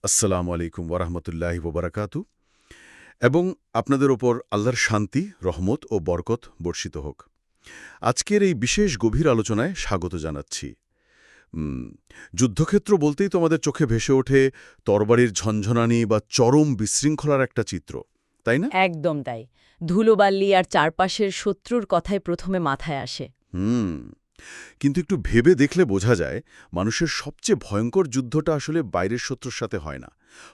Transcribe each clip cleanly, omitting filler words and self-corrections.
আসসালামু আলাইকুম ওরহমতুল্লাহি ওবরাকাতু এবং আপনাদের ওপর আল্লাহর শান্তি, রহমত ও বরকত বর্ষিত হোক। আজকের এই বিশেষ গভীর আলোচনায় স্বাগত জানাচ্ছি। যুদ্ধক্ষেত্র বলতেই তো আমাদের চোখে ভেসে ওঠে তরবারির ঝনঝনানি বা চরম বিশৃঙ্খলার একটা চিত্র, তাই না? একদম তাই। ধুলোবাল্লি আর চারপাশের শত্রুর কথাই প্রথমে মাথায় আসে। হুম কিন্তু একটু ভেবে দেখলে বোঝা যায় মানুষের সবচেয়ে ভয়ঙ্কর যুদ্ধটা আসলে বাইরের শত্রুর সাথে হয় না,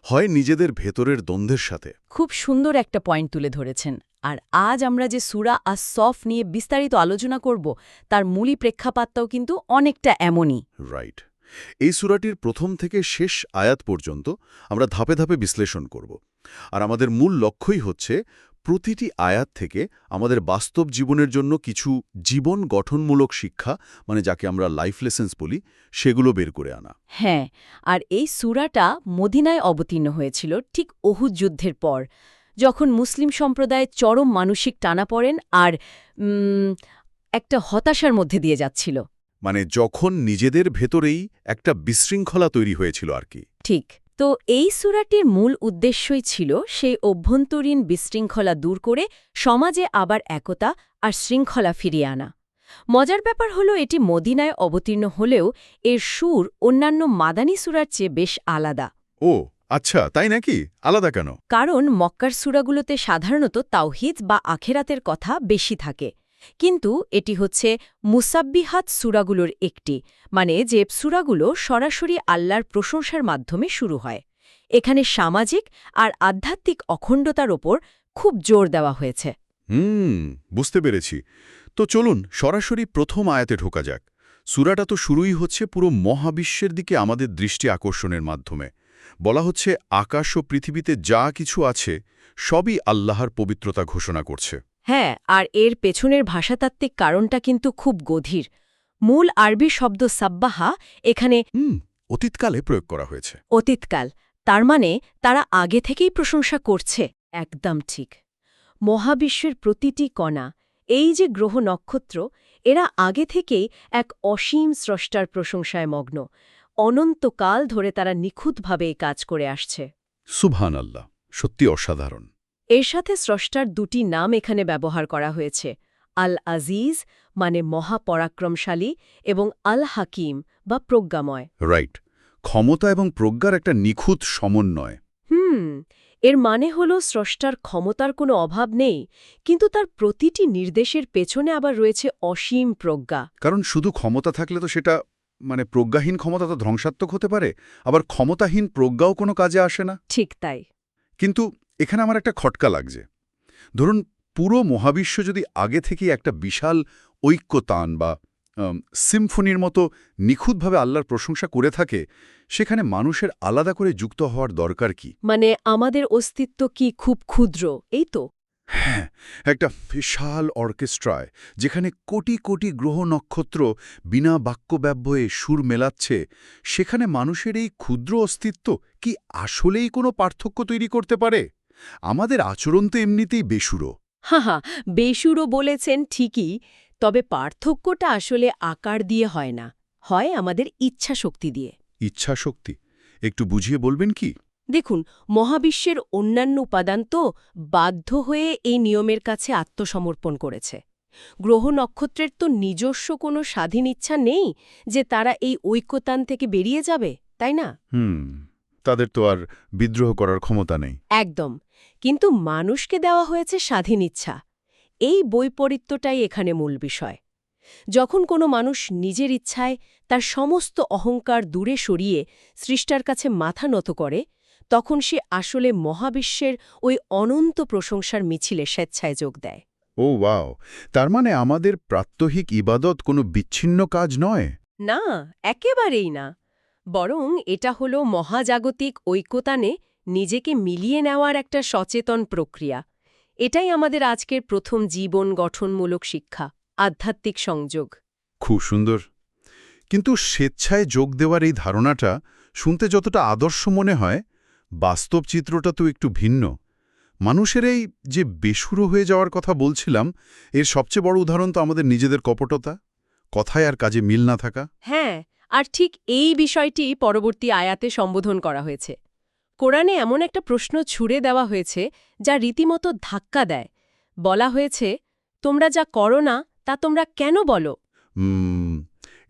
হয় নিজেদের ভেতরের দ্বন্দ্বের সাথে। খুব সুন্দর একটা পয়েন্ট তুলে ধরেছেন। আর আজ আমরা যে সূরা আস-সফ নিয়ে বিস্তারিত আলোচনা করব, তার মূলী প্রেক্ষাপাতটাও কিন্তু অনেকটা এমনই। রাইট। এই সূরাটির প্রথম থেকে শেষ আয়াত পর্যন্ত আমরা ধাপে ধাপে বিশ্লেষণ করব। আর আমাদের মূল লক্ষ্যই হচ্ছে প্রতিটি আয়াত থেকে আমাদের বাস্তব জীবনের জন্য কিছু জীবন গঠনমূলক শিক্ষা, মানে যাকে আমরা লাইফ লেসেন্স বলি, সেগুলো বের করে আনা। হ্যাঁ, আর এই সূরাটা মদিনায় অবতীর্ণ হয়েছিল ঠিক উহুদ যুদ্ধের পর, যখন মুসলিম সম্প্রদায় চরম মানসিক টানাপড়েন আর একটা হতাশার মধ্যে দিয়ে যাচ্ছিল। মানে যখন নিজেদের ভেতরেই একটা বিশৃঙ্খলা তৈরি হয়েছিল আর কি। ঠিক। তো এই সূরাটির মূল উদ্দেশ্যই ছিল সেই অভ্যন্তরীণ বিশৃঙ্খলা দূর করে সমাজে আবার একতা আর শৃঙ্খলা ফিরিয়ে আনা। মজার ব্যাপার হলো এটি মদিনায় অবতীর্ণ হলেও এর সুর অন্যান্য মাদানী সূরার চেয়ে বেশ আলাদা। ও আচ্ছা, তাই নাকি? আলাদা কেন? কারণ মক্কার সূরাগুলোতে সাধারণত তাওহীদ বা আখেরাতের কথা বেশি থাকে, কিন্তু এটি হচ্ছে মুসাব্বিহাত সূরাগুলোর একটি, মানে যে সূরাগুলো সরাসরি আল্লাহর প্রশংসার মাধ্যমে শুরু হয়। এখানে সামাজিক আর আধ্যাত্মিক অখণ্ডতার ওপর খুব জোর দেওয়া হয়েছে। বুঝতে পেরেছি। তো চলুন সরাসরি প্রথম আয়াতে ঢোকা যাক। সূরাটা তো শুরুই হচ্ছে পুরো মহাবিশ্বের দিকে আমাদের দৃষ্টি আকর্ষণের মাধ্যমে। বলা হচ্ছে আকাশ ও পৃথিবীতে যা কিছু আছে সবই আল্লাহর পবিত্রতা ঘোষণা করছে। হ্যাঁ, আর এর পেছনের ভাষাতাত্ত্বিক কারণটা কিন্তু খুব গভীর। মূল আরবি শব্দ সাব্বাহা এখানে অতীতকালে প্রয়োগ করা হয়েছে। অতীতকাল, তার মানে তারা আগে থেকেই প্রশংসা করছে। একদম ঠিক। মহাবিশ্বের প্রতিটি কণা, এই যে গ্রহ নক্ষত্র, এরা আগে থেকেই এক অসীম স্রষ্টার প্রশংসায় মগ্ন। অনন্তকাল ধরে তারা নিখুঁতভাবে এই কাজ করে আসছে। সুবহান আল্লাহ, সত্যি অসাধারণ। এর সাথে স্রষ্টার দুটি নাম এখানে ব্যবহার করা হয়েছে, আল আজিজ মানে মহাপরাক্রমশালী এবং আল হাকিম বা প্রজ্ঞাময়। রাইট, ক্ষমতা এবং প্রজ্ঞার একটা নিখুঁত সমন্বয়। এর মানে হল স্রষ্টার ক্ষমতার কোনো অভাব নেই, কিন্তু তার প্রতিটি নির্দেশের পেছনে আবার রয়েছে অসীম প্রজ্ঞা। কারণ শুধু ক্ষমতা থাকলে তো সেটা প্রজ্ঞাহীন ক্ষমতা তো ধ্বংসাত্মক হতে পারে, আবার ক্ষমতাহীন প্রজ্ঞাও কোনো কাজে আসে না। ঠিক তাই। কিন্তু এখানে আমার একটা খটকা লাগছে। ধরুন পুরো মহাবিশ্ব যদি আগে থেকেই একটা বিশাল ঐক্যতান বা সিম্ফনির মতো নিখুঁতভাবে আল্লাহর প্রশংসা করে থাকে, সেখানে মানুষের আলাদা করে যুক্ত হওয়ার দরকার কি? মানে আমাদের অস্তিত্ব কি খুব ক্ষুদ্র, এই তো? হ্যাঁ, একটা বিশাল অর্কেস্ট্রায় যেখানে কোটি কোটি গ্রহ নক্ষত্র বিনা বাক্যব্যব্যয়ে সুর মেলাচ্ছে, সেখানে মানুষের এই ক্ষুদ্র অস্তিত্ব কি আসলেই কোনো পার্থক্য তৈরি করতে পারে? আমাদের আচরণ তো এমনিতেই বেসুরো। হা, বেসুরো বলেছেন ঠিকই, তবে পার্থক্যটা আসলে আকার দিয়ে হয় না, হয় আমাদের ইচ্ছা শক্তি দিয়ে। ইচ্ছা শক্তি একটু বুঝিয়ে বলবেন কি? দেখুন, মহাবিশ্বের অন্যান্য উপাদান তো বাধ্য হয়ে এই নিয়মের কাছে আত্মসমর্পণ করেছে। গ্রহ নক্ষত্রের তো নিজস্ব কোনো স্বাধীন ইচ্ছা নেই যে তারা এই ঐক্যতান থেকে বেরিয়ে যাবে, তাই না? তাদের তো আর বিদ্রোহ করার ক্ষমতা নেই। একদম। কিন্তু মানুষকে দেওয়া হয়েছে স্বাধীন ইচ্ছা। এই বৈপরীত্যটাই এখানে মূল বিষয়। যখন কোনো মানুষ নিজের ইচ্ছায় তার সমস্ত অহংকার দূরে সরিয়ে সৃষ্টার কাছে মাথা নত করে, তখন সে আসলে মহাবিশ্বের ওই অনন্ত প্রশংসার মিছিলে স্বেচ্ছায় যোগ দেয়। ও ওয়াও! তার মানে আমাদের প্রাত্যহিক ইবাদত কোনো বিচ্ছিন্ন কাজ নয়? না, একেবারেই না। বরং এটা হলো মহাজাগতিক ঐক্যতানে নিজেকে মিলিয়ে নেওয়ার একটা সচেতন প্রক্রিয়া। এটাই আমাদের আজকের প্রথম জীবন গঠনমূলক শিক্ষা, আধ্যাত্মিক সংযোগ। খুব সুন্দর। কিন্তু স্বেচ্ছায় যোগ দেওয়ার এই ধারণাটা শুনতে যতটা আদর্শ মনে হয়, বাস্তব চিত্রটা তো একটু ভিন্ন। মানুষের এই যে বেসুরো হয়ে যাওয়ার কথা বলছিলাম, এর সবচেয়ে বড় উদাহরণ তো আমাদের নিজেদের কপটতা, কথায় আর কাজে মিল না থাকা। হ্যাঁ, আর ঠিক এই বিষয়টি পরবর্তী আয়াতে সম্বোধন করা হয়েছে। কোরআনে এমন একটা প্রশ্ন ছুড়ে দেওয়া হয়েছে যা রীতিমতো ধাক্কা দেয়। বলা হয়েছে, তোমরা যা করো না তা তোমরা কেন বলো?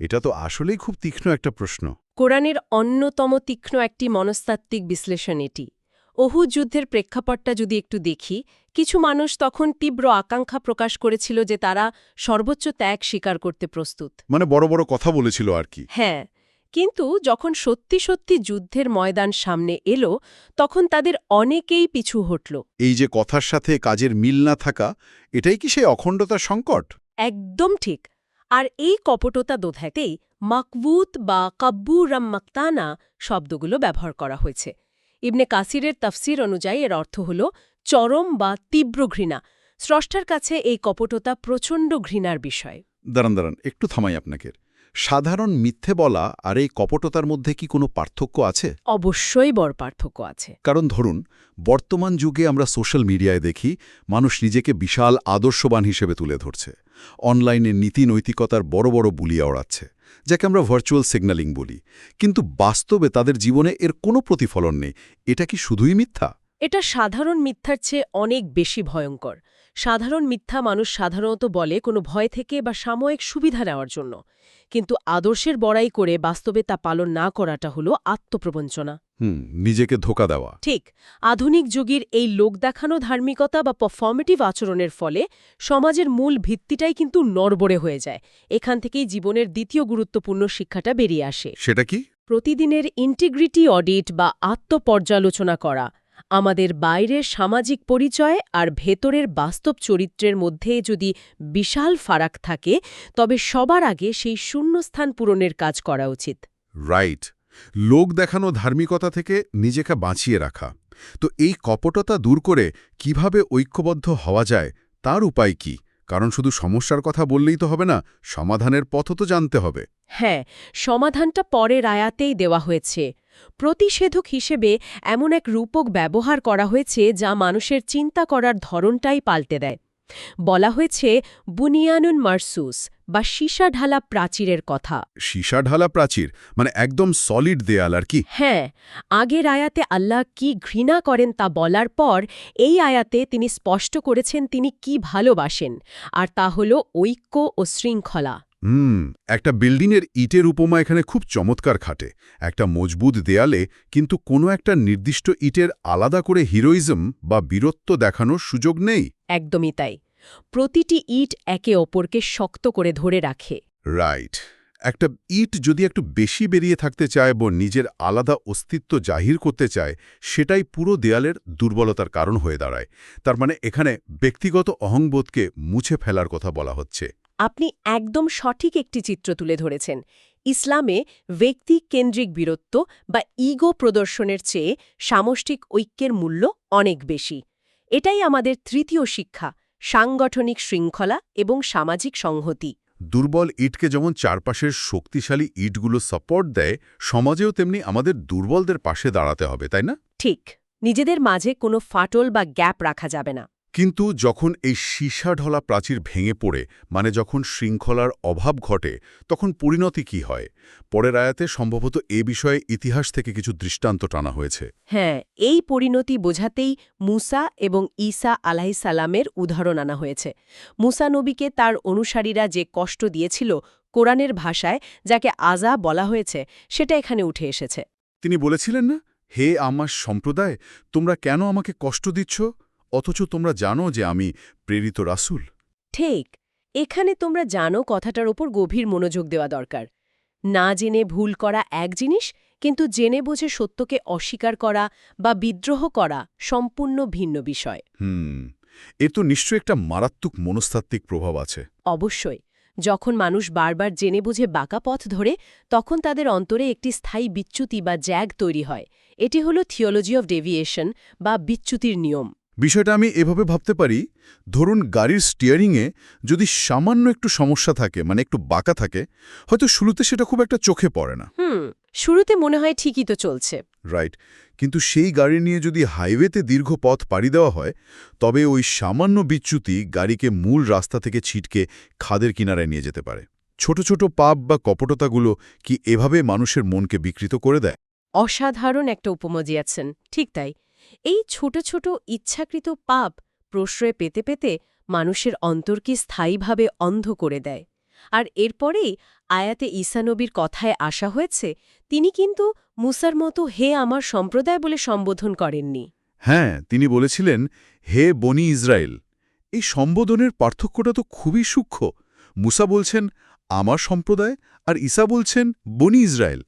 এটা তো আসলেই খুব তীক্ষ্ণ একটা প্রশ্ন। কোরআনের অন্যতম তীক্ষ্ণ একটি মনস্তাত্ত্বিক বিশ্লেষণ এটি। উহুদ যুদ্ধের প্রেক্ষাপটটা যদি একটু দেখি, কিছু মানুষ তখন তীব্র আকাঙ্ক্ষা প্রকাশ করেছিল যে তারা সর্বোচ্চ ত্যাগ স্বীকার করতে প্রস্তুত। মানে বড় বড় কথা বলেছিল আর কি। হ্যাঁ, কিন্তু যখন সত্যি সত্যি যুদ্ধের ময়দান সামনে এলো, তখন তাদের অনেকেই পিছু হটল। এই যে কথার সাথে কাজের মিল না থাকা, এটাই কি সেই অখণ্ডতার সংকট? একদম ঠিক। আর এই কপটতা দোধাইতেই মাকবুত বা কাব্বুরাম মাক্তানা শব্দগুলো ব্যবহার করা হয়েছে। ইবনে কাসিরের তাফসির অনুযায়ী এর অর্থ হল চরম বা তীব্র ঘৃণা। স্রষ্টার কাছে এই কপটতা প্রচণ্ড ঘৃণার বিষয়। দাঁড়ান একটু থামাই আপনাকে। সাধারণ মিথ্যে বলা আর এই কপটতার মধ্যে কি কোনো পার্থক্য আছে? অবশ্যই বড় পার্থক্য আছে। কারণ ধরুন, বর্তমান যুগে আমরা সোশ্যাল মিডিয়ায় দেখি মানুষ নিজেকে বিশাল আদর্শবান হিসেবে তুলে ধরছে। অনলাইনে নীতি নৈতিকতার বড় বড় বুলিয়া ওড়াচ্ছে, যাকে আমরা ভার্চুয়াল সিগন্যালিং বলি। কিন্তু বাস্তবে তাদের জীবনে এর কোনো প্রতিফলন নেই। এটা কি শুধুই মিথ্যা? এটা সাধারণ মিথ্যার চেয়ে অনেক বেশি ভয়ঙ্কর। সাধারণ মিথ্যা মানুষ সাধারণত বলে কোনো ভয় থেকে বা সাময়িক সুবিধা নেওয়ার জন্য, কিন্তু আদর্শের বড়াই করে বাস্তবে তা পালন না করাটা হলো আত্মপ্রবঞ্চনা। নিজেকে ধোঁকা দেওয়া। ঠিক। আধুনিক যুগের এই লোক দেখানো ধার্মিকতা বা পারফর্মেটিভ আচরণের ফলে সমাজের মূল ভিত্তিটাই কিন্তু নড়বড়ে হয়ে যায়। এখান থেকেই জীবনের দ্বিতীয় গুরুত্বপূর্ণ শিক্ষাটা বেরিয়ে আসে। সেটা কি? প্রতিদিনের ইন্টিগ্রিটি অডিট বা আত্মপর্যালোচনা করা। আমাদের বাইরের সামাজিক পরিচয় আর ভেতরের বাস্তব চরিত্রের মধ্যে যদি বিশাল ফারাক থাকে, তবে সবার আগে সেই শূন্যস্থান পূরণের কাজ করা উচিত। রাইট। লোক দেখানো ধার্মিকতা থেকে নিজেকে বাঁচিয়ে রাখা। তো এই কপটতা দূর করে কিভাবে ঐক্যবদ্ধ হওয়া যায়, তার উপায় কি? কারণ শুধু সমস্যার কথা বললেই তো হবে না, সমাধানের পথও তো জানতে হবে। হ্যাঁ, সমাধানটা পরের আয়াতেই দেওয়া হয়েছে। প্রতিষেধক হিসেবে এমন এক রূপক ব্যবহার করা হয়েছে যা মানুষের চিন্তা করার ধরনটাই পাল্টে দেয়। বলা হয়েছে বুনিয়ানুন মারসুস বা সীসা ঢালা প্রাচীরের কথা। সীসা ঢালা প্রাচীর মানে একদম সলিড দেয়াল আর কি? হ্যাঁ, আগের আয়াতে আল্লাহ কি ঘৃণা করেন তা বলার পর এই আয়াতে তিনি স্পষ্ট করেছেন তিনি কি ভালোবাসেন, আর তা হল ঐক্য ও শৃঙ্খলা। একটা বিল্ডিংয়ের ইটের উপমা এখানে খুব চমৎকার খাটে। একটা মজবুত দেয়ালে কিন্তু কোনো একটা নির্দিষ্ট ইটের আলাদা করে হিরোইজম বা বীরত্ব দেখানোর সুযোগ নেই। একদমই তাই। প্রতিটি ইট একে অপরকে শক্ত করে ধরে রাখে। রাইট। একটা ইট যদি একটু বেশি বেরিয়ে থাকতে চায় বা নিজের আলাদা অস্তিত্ব জাহির করতে চায়, সেটাই পুরো দেয়ালের দুর্বলতার কারণ হয়ে দাঁড়ায়। তার মানে এখানে ব্যক্তিগত অহংবোধকে মুছে ফেলার কথা বলা হচ্ছে। আপনি একদম সঠিক একটি চিত্র তুলে ধরেছেন। ইসলামে ব্যক্তি কেন্দ্রিক বীরত্ব বা ইগো প্রদর্শনের চেয়ে সামষ্টিক ঐক্যের মূল্য অনেক বেশি। এটাই আমাদের তৃতীয় শিক্ষা, সাংগঠনিক শৃঙ্খলা এবং সামাজিক সংহতি। দুর্বল ইটকে যেমন চারপাশের শক্তিশালী ইটগুলো সাপোর্ট দেয়, সমাজেও তেমনি আমাদের দুর্বলদের পাশে দাঁড়াতে হবে, তাই না? ঠিক। নিজেদের মাঝে কোনো ফাটল বা গ্যাপ রাখা যাবে না। কিন্তু যখন এই সীসা ঢলা প্রাচীর ভেঙে পড়ে, মানে যখন শৃঙ্খলার অভাব ঘটে, তখন পরিণতি কি হয়? পরের আয়াতে সম্ভবত এ বিষয়ে ইতিহাস থেকে কিছু দৃষ্টান্ত টানা হয়েছে। হ্যাঁ, এই পরিণতি বোঝাতেই মুসা এবং ঈসা আলাইহিসসালামের উদাহরণ আনা হয়েছে। মুসা নবীকে তার অনুসারীরা যে কষ্ট দিয়েছিল, কোরআনের ভাষায় যাকে আযা বলা হয়েছে, সেটা এখানে উঠে এসেছে। তিনি বলেছিলেন না, হে আমার সম্প্রদায়, তোমরা কেন আমাকে কষ্ট দিচ্ছ, অথচ তোমরা জানো যে আমি প্রেরিত রাসূল? ঠিক। এখানে তোমরা জানো কথাটার ওপর গভীর মনোযোগ দেওয়া দরকার। না জেনে ভুল করা এক জিনিস, কিন্তু জেনে বুঝে সত্যকে অস্বীকার করা বা বিদ্রোহ করা সম্পূর্ণ ভিন্ন বিষয়। এর তো নিশ্চয়ই একটা মারাত্মক মনস্তাত্ত্বিক প্রভাব আছে। অবশ্যই। যখন মানুষ বারবার জেনে বুঝে বাঁকা পথ ধরে, তখন তাদের অন্তরে একটি স্থায়ী বিচ্যুতি বা জ্যাগ তৈরি হয়। এটি হল থিওলজি অফ ডেভিয়েশন বা বিচ্যুতির নিয়ম। বিষয়টা আমি এভাবে ভাবতে পারি, ধরুন গাড়ির স্টিয়ারিংয়ে যদি সামান্য একটু সমস্যা থাকে, মানে একটু বাঁকা থাকে, হয়তো শুরুতে সেটা খুব একটা চোখে পড়ে না। শুরুতে মনে হয় ঠিকই তো চলছে। রাইট। কিন্তু সেই গাড়ি নিয়ে যদি হাইওয়েতে দীর্ঘ পথ পাড়ি দেওয়া হয়, তবে ওই সামান্য বিচ্যুতি গাড়িকে মূল রাস্তা থেকে ছিটকে খাদের কিনারায় নিয়ে যেতে পারে। ছোট ছোট পাপ বা কপটতাগুলো কি এভাবে মানুষের মনকে বিকৃত করে দেয়? অসাধারণ একটা উপমা দিয়েছেন, ঠিক তাই। এই ছোট ছোট ইচ্ছাকৃত পাপ প্রশ্রয় পেতে পেতে মানুষের অন্তরকে স্থায়ীভাবে অন্ধ করে দেয়। আর এরপরেই আয়াতে ঈসা নবীর কথায় আসা হয়েছে, তিনি কিন্তু মুসার মতো হে আমার সম্প্রদায় বলে সম্বোধন করেননি। হ্যাঁ, তিনি বলেছিলেন, হে বনি ইসরায়েল। এই সম্বোধনের পার্থক্যটা তো খুবই সূক্ষ্ম। মুসা বলছেন, আমার সম্প্রদায়, আর ঈসা বলছেন, বনি ইসরায়েল।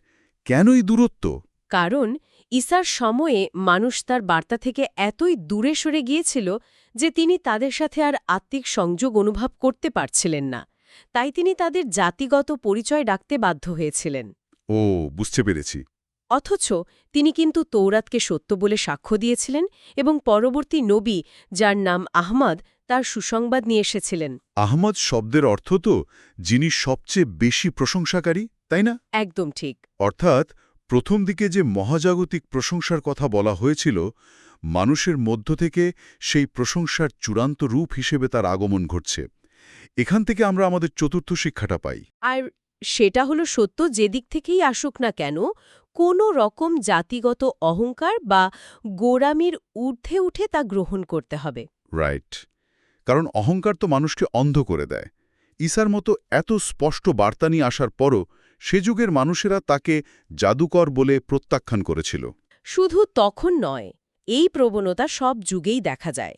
কেন এই দূরত্ব? কারণ ঈসার সময়ে মানুষ তার বার্তা থেকে এতই দূরে সরে গিয়েছিল যে তিনি তাদের সাথে আর আত্মিক সংযোগ অনুভব করতে পারছিলেন না। তাই তিনি তাদের জাতিগত পরিচয় ডাকতে বাধ্য হয়েছিলেন। ও, বুঝতে পেরেছি। অথচ তিনি কিন্তু তৌরাতকে সত্য বলে সাক্ষ্য দিয়েছিলেন এবং পরবর্তী নবী, যার নাম আহমদ, তার সুসংবাদ নিয়ে এসেছিলেন। আহমদ শব্দের অর্থ তো যিনি সবচেয়ে বেশি প্রশংসাকারী, তাই না? একদম ঠিক। অর্থাৎ প্রথম দিকে যে মহাজাগতিক প্রশংসার কথা বলা হয়েছিল, মানুষের মধ্য থেকে সেই প্রশংসার চূড়ান্ত রূপ হিসেবে তার আগমন ঘটছে। এখান থেকে আমরা আমাদের চতুর্থ শিক্ষাটা পাই। আর সেটা হলো সত্য যেদিক থেকেই আসুক না কেন, কোনো রকম জাতিগত অহংকার বা গোঁড়ামির ঊর্ধ্বে উঠে তা গ্রহণ করতে হবে। রাইট। কারণ অহংকার তো মানুষকে অন্ধ করে দেয়। ঈসার মতো এত স্পষ্ট বার্তা নিয়ে আসার পরও সে যুগের মানুষেরা তাকে জাদুকর বলে প্রত্যাখ্যান করেছিল। শুধু তখন নয়, এই প্রবণতা সব যুগেই দেখা যায়।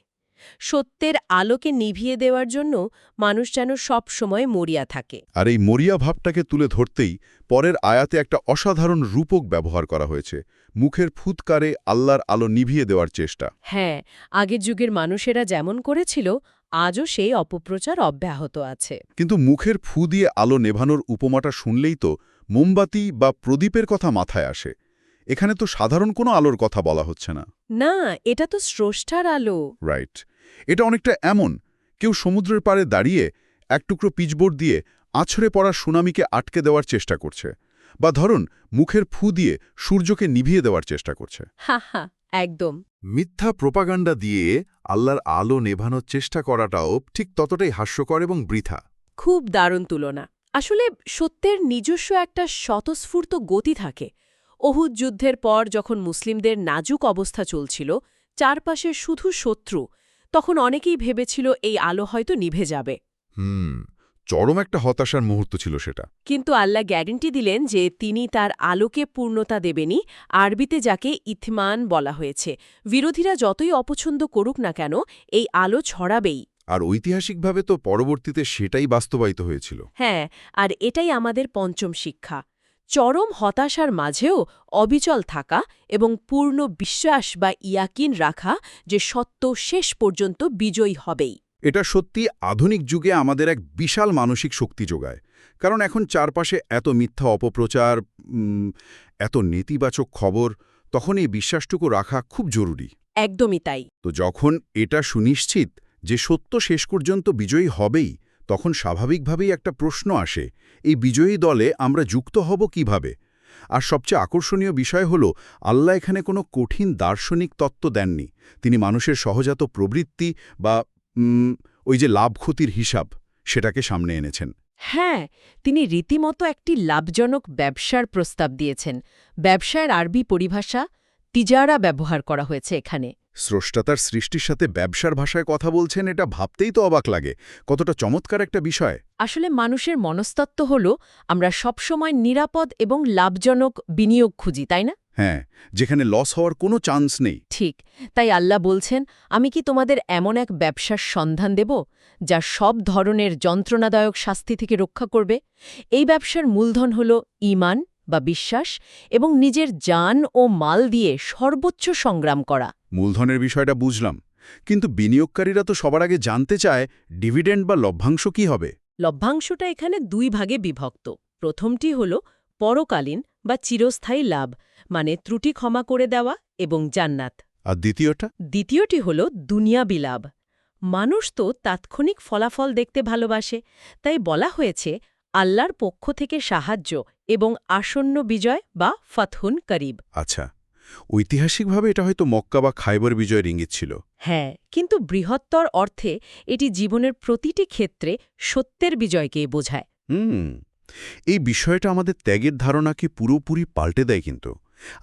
সত্যের আলোকে নিভিয়ে দেওয়ার জন্য মানুষ যেন সব সময় মরিয়া থাকে। আর এই মরিয়া ভাবটাকে তুলে ধরতেই পরের আয়াতে একটা অসাধারণ রূপক ব্যবহার করা হয়েছে, মুখের ফুৎকারে আল্লাহর আলো নিভিয়ে দেওয়ার চেষ্টা। হ্যাঁ, আগের যুগের মানুষেরা যেমন করেছিল, আজও সেই অপপ্রচার অব্যাহত আছে। কিন্তু মুখের ফু দিয়ে আলো নেভানোর উপমাটা শুনলেই তো মোমবাতি বা প্রদীপের কথা মাথায় আসে। এখানে তো সাধারণ কোনো আলোর কথা বলা হচ্ছে না। না, এটা তো স্রষ্টার আলো। রাইট। এটা অনেকটা এমন, কেউ সমুদ্রের পাড়ে দাঁড়িয়ে এক টুকরো পিচবোর্ড দিয়ে আছড়ে পড়া সুনামিকে আটকে দেওয়ার চেষ্টা করছে, বা ধরুন মুখের ফু দিয়ে সূর্যকে নিভিয়ে দেওয়ার চেষ্টা করছে। হা হা, একদম। মিথ্যা প্রোপাগান্ডা দিয়ে আল্লাহর আলো নেভানোর চেষ্টা করাটাও ঠিক ততটাই হাস্যকর এবং বৃথা। খুব দারুণ তুলনা। আসলে সত্যের নিজস্ব একটা স্বতঃস্ফূর্ত গতি থাকে। অহুদ যুদ্ধের পর যখন মুসলিমদের নাজুক অবস্থা চলছিল, চারপাশে শুধু শত্রু, তখন অনেকেই ভেবেছিল এই আলো হয়তো নিভে যাবে। চরম একটা হতাশার মুহূর্ত ছিল সেটা। কিন্তু আল্লাহ গ্যারেন্টি দিলেন যে তিনি তার আলোকে পূর্ণতা দেবেনই, আরবিতে যাকে ইথমান বলা হয়েছে। বিরোধীরা যতই অপছন্দ করুক না কেন, এই আলো ছড়াবেই। আর ঐতিহাসিকভাবে তো পরবর্তীতে সেটাই বাস্তবায়িত হয়েছিল। হ্যাঁ, আর এটাই আমাদের পঞ্চম শিক্ষা। চরম হতাশার মাঝেও অবিচল থাকা এবং পূর্ণ বিশ্বাস বা ইয়াকিন রাখা যে সত্য শেষ পর্যন্ত বিজয়ী হবেই। এটা সত্যি আধুনিক যুগে আমাদের এক বিশাল মানসিক শক্তি যোগায়। কারণ এখন চারপাশে এত মিথ্যা অপপ্রচার, এত নেতিবাচক খবর, তখন এই বিশ্বাসটুকু রাখা খুব জরুরি। একদমই তাই। তো যখন এটা সুনিশ্চিত যে সত্য শেষ পর্যন্ত বিজয়ী হবেই, তখন স্বাভাবিকভাবেই একটা প্রশ্ন আসে, এই বিজয়ী দলে আমরা যুক্ত হব কিভাবে? আর সবচেয়ে আকর্ষণীয় বিষয় হল, আল্লাহ এখানে কোনো কঠিন দার্শনিক তত্ত্ব দেননি। তিনি মানুষের সহজাত প্রবৃত্তি বা ওই যে লাভ ক্ষতির হিসাব, সেটাকে সামনে এনেছেন। হ্যাঁ, তিনি রীতিমতো একটি লাভজনক ব্যবসার প্রস্তাব দিয়েছেন। ব্যবসায়ের আরবি পরিভাষা তিজারা ব্যবহার করা হয়েছে এখানে। স্রষ্টা তার সৃষ্টির সাথে ব্যবসার ভাষায় কথা বলছেন, এটা ভাবতেই তো অবাক লাগে। কতটা চমৎকার একটা বিষয়। আসলে মানুষের মনস্তত্ত্ব হল আমরা সবসময় নিরাপদ এবং লাভজনক বিনিয়োগ খুঁজি, তাই না? হ্যাঁ, যেখানে লস হওয়ার কোনো চান্স নেই। ঠিক। তাই আল্লাহ বলছেন, আমি কি তোমাদের এমন এক ব্যবসার সন্ধান দেব যা সব ধরনের যন্ত্রণাদায়ক শাস্তি থেকে রক্ষা করবে? এই ব্যবসার মূলধন হল ঈমান বা বিশ্বাস এবং নিজের জান ও মাল দিয়ে সর্বোচ্চ সংগ্রাম করা। মূলধনের বিষয়টা বুঝলাম, কিন্তু বিনিয়োগকারীরা তো সবার আগে জানতে চায় ডিভিডেন্ড বা লভ্যাংশ কি হবে। লভ্যাংশটা এখানে দুই ভাগে বিভক্ত। প্রথমটি হল পরকালীন বা চিরস্থায়ী লাভ, মানে ত্রুটি ক্ষমা করে দেওয়া এবং জান্নাত। আর দ্বিতীয়টা? দ্বিতীয়টি হল দুনিয়াবি লাভ। মানুষ তো তাৎক্ষণিক ফলাফল দেখতে ভালোবাসে, তাই বলা হয়েছে আল্লাহর পক্ষ থেকে সাহায্য এবং আসন্ন বিজয় বা ফাতহুন করিব। আচ্ছা, ঐতিহাসিকভাবে এটা হয়তো মক্কা বা খায়বর বিজয়ের ইঙ্গিত ছিল। হ্যাঁ, কিন্তু বৃহত্তর অর্থে এটি জীবনের প্রতিটি ক্ষেত্রে সত্যের বিজয়কে বোঝায়। এই বিষয়টা আমাদের ত্যাগের ধারণাকে পুরোপুরি পাল্টে দেয়। কিন্তু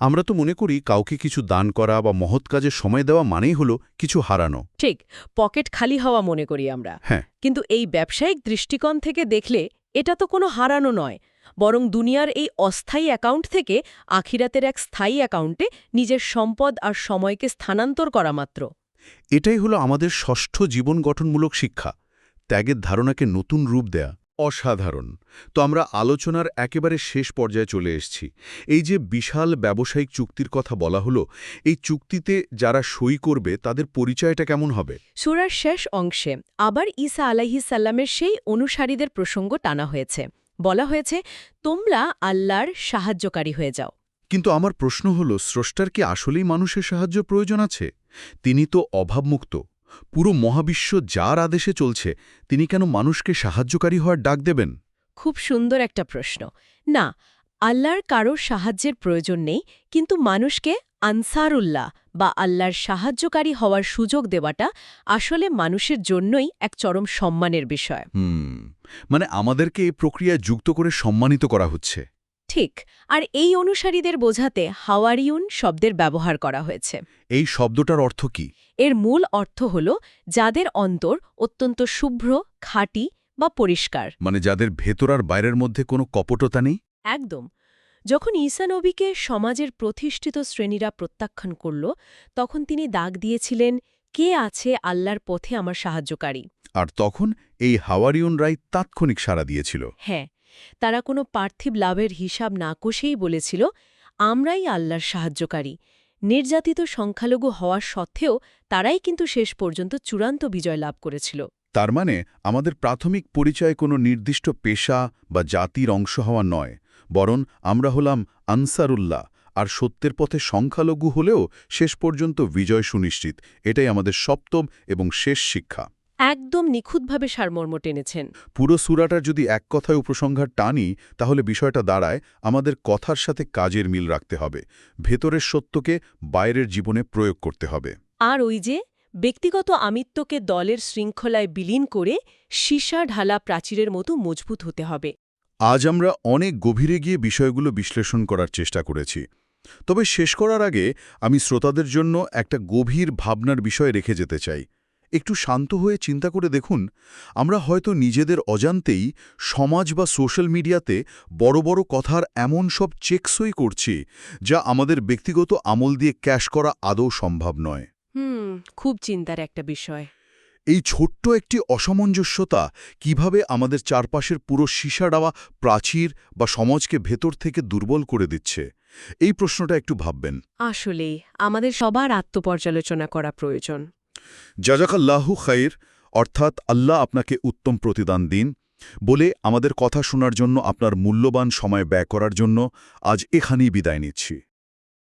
আমরা তো মনে করি কাউকে কিছু দান করা বা মহৎ কাজে সময় দেওয়া মানেই হলো কিছু হারানো। ঠিক, পকেট খালি হওয়া মনে করি আমরা। হ্যাঁ, কিন্তু এই ব্যবসায়িক দৃষ্টিকোণ থেকে দেখলে এটা তো কোনো হারানো নয়, বরং দুনিয়ার এই অস্থায়ী অ্যাকাউন্ট থেকে আখিরাতের এক স্থায়ী অ্যাকাউন্টে নিজের সম্পদ আর সময়কে স্থানান্তর করা মাত্র। এটাই হলো আমাদের ষষ্ঠ জীবন গঠনমূলক শিক্ষা, ত্যাগের ধারণাকে নতুন রূপ দেয়া। অসাধারণ। তো আমরা আলোচনার একেবারে শেষ পর্যায়ে চলে এসেছি। এই যে বিশাল ব্যবসায়িক চুক্তির কথা বলা হলো, এই চুক্তিতে যারা সই করবে তাদের পরিচয়টা কেমন হবে? সূরার শেষ অংশে আবার ঈসা আলাইহিস সাল্লামের সেই অনুসারীদের প্রসঙ্গ টানা হয়েছে। বলা হয়েছে, তোমরা আল্লাহর সাহায্যকারী হয়ে যাও। কিন্তু আমার প্রশ্ন হলো, স্রষ্টার কি আসলেই মানুষের সাহায্য প্রয়োজন আছে? তিনি তো অভাবমুক্ত। পুরো মহাবিশ্ব যার আদেশে চলছে, তিনি কেন মানুষকে সাহায্যকারী হওয়ার ডাক দেবেন? খুব সুন্দর একটা প্রশ্ন। না, আল্লাহর কারোর সাহায্যের প্রয়োজন নেই, কিন্তু মানুষকে আনসারুল্লাহ বা আল্লাহর সাহায্যকারী হওয়ার সুযোগ দেওয়াটা আসলে মানুষের জন্যই এক চরম সম্মানের বিষয়। মানে আমাদেরকে এই প্রক্রিয়ায় যুক্ত করে সম্মানিত করা হচ্ছে। ঠিক, আর এই অনুসারীদের বোঝাতে হাওয়ারিউন শব্দের ব্যবহার করা হয়েছে। এই শব্দটার অর্থ কি? এর মূল অর্থ হল যাদের অন্তর অত্যন্ত শুভ্র, খাঁটি বা পরিষ্কার। মানে যাদের ভেতর আর বাইরের মধ্যে কোনো কপটতা নেই? একদম। যখন ঈসা নবীকে সমাজের প্রতিষ্ঠিত শ্রেণীরা প্রত্যাখ্যান করল, তখন তিনি দাগ দিয়েছিলেন, কে আছে আল্লাহর পথে আমার সাহায্যকারী? আর তখন এই হাওয়ারিয়নরাই তাৎক্ষণিক সাড়া দিয়েছিল। হ্যাঁ, তারা কোনো পার্থিব লাভের হিসাব না কষেই বলেছিল, আমরাই আল্লাহর সাহায্যকারী। নির্যাতিত সংখ্যালঘু হওয়া সত্ত্বেও তারাই কিন্তু শেষ পর্যন্ত চূড়ান্ত বিজয় লাভ করেছিল। তার মানে আমাদের প্রাথমিক পরিচয় কোনো নির্দিষ্ট পেশা বা জাতির অংশ হওয়া নয়, বরং আমরা হলাম আনসারুল্লাহ, আর সত্যের পথে সংখ্যালঘু হলেও শেষ পর্যন্ত বিজয় সুনিশ্চিত। এটাই আমাদের সপ্তম এবং শেষ শিক্ষা। একদম নিখুঁতভাবে সারমর্ম টেনেছেন। পুরো সূরাটার যদি এক কথায় উপসংহার টানি, তাহলে বিষয়টা দাঁড়ায় আমাদের কথার সাথে কাজের মিল রাখতে হবে, ভেতরের সত্যকে বাইরের জীবনে প্রয়োগ করতে হবে। আর ওই যে ব্যক্তিগত আমিত্বকে দলের শৃঙ্খলায় বিলীন করে সীসা ঢালা প্রাচীরের মতো মজবুত হতে হবে। আজ আমরা অনেক গভীরে গিয়ে বিষয়গুলো বিশ্লেষণ করার চেষ্টা করেছি। তবে শেষ করার আগে আমি শ্রোতাদের জন্য একটা গভীর ভাবনার বিষয় রেখে যেতে চাই। একটু শান্ত হয়ে চিন্তা করে দেখুন, আমরা হয়তো নিজেদের অজান্তেই সমাজ বা সোশ্যাল মিডিয়াতে বড় বড় কথার এমন সব চেকসই করছি, যা আমাদের ব্যক্তিগত আমল দিয়ে ক্যাশ করা আদৌ সম্ভব নয়। খুব চিন্তার একটা বিষয়। এই ছোট্ট একটি অসামঞ্জস্যতা কিভাবে আমাদের চারপাশের পুরো সীসাডাওয়া প্রাচীর বা সমাজকে ভেতর থেকে দুর্বল করে দিচ্ছে, এই প্রশ্নটা একটু ভাববেন। আসলেই আমাদের সবার আত্মপর্যালোচনা করা প্রয়োজন। জাজাকাল্লাহু খাইর, অর্থাৎ আল্লাহ আপনাকে উত্তম প্রতিদান দিন বলে আমাদের কথা শোনার জন্য, আপনার মূল্যবান সময় ব্যয় করার জন্য আজ এখানেই বিদায় নিচ্ছি।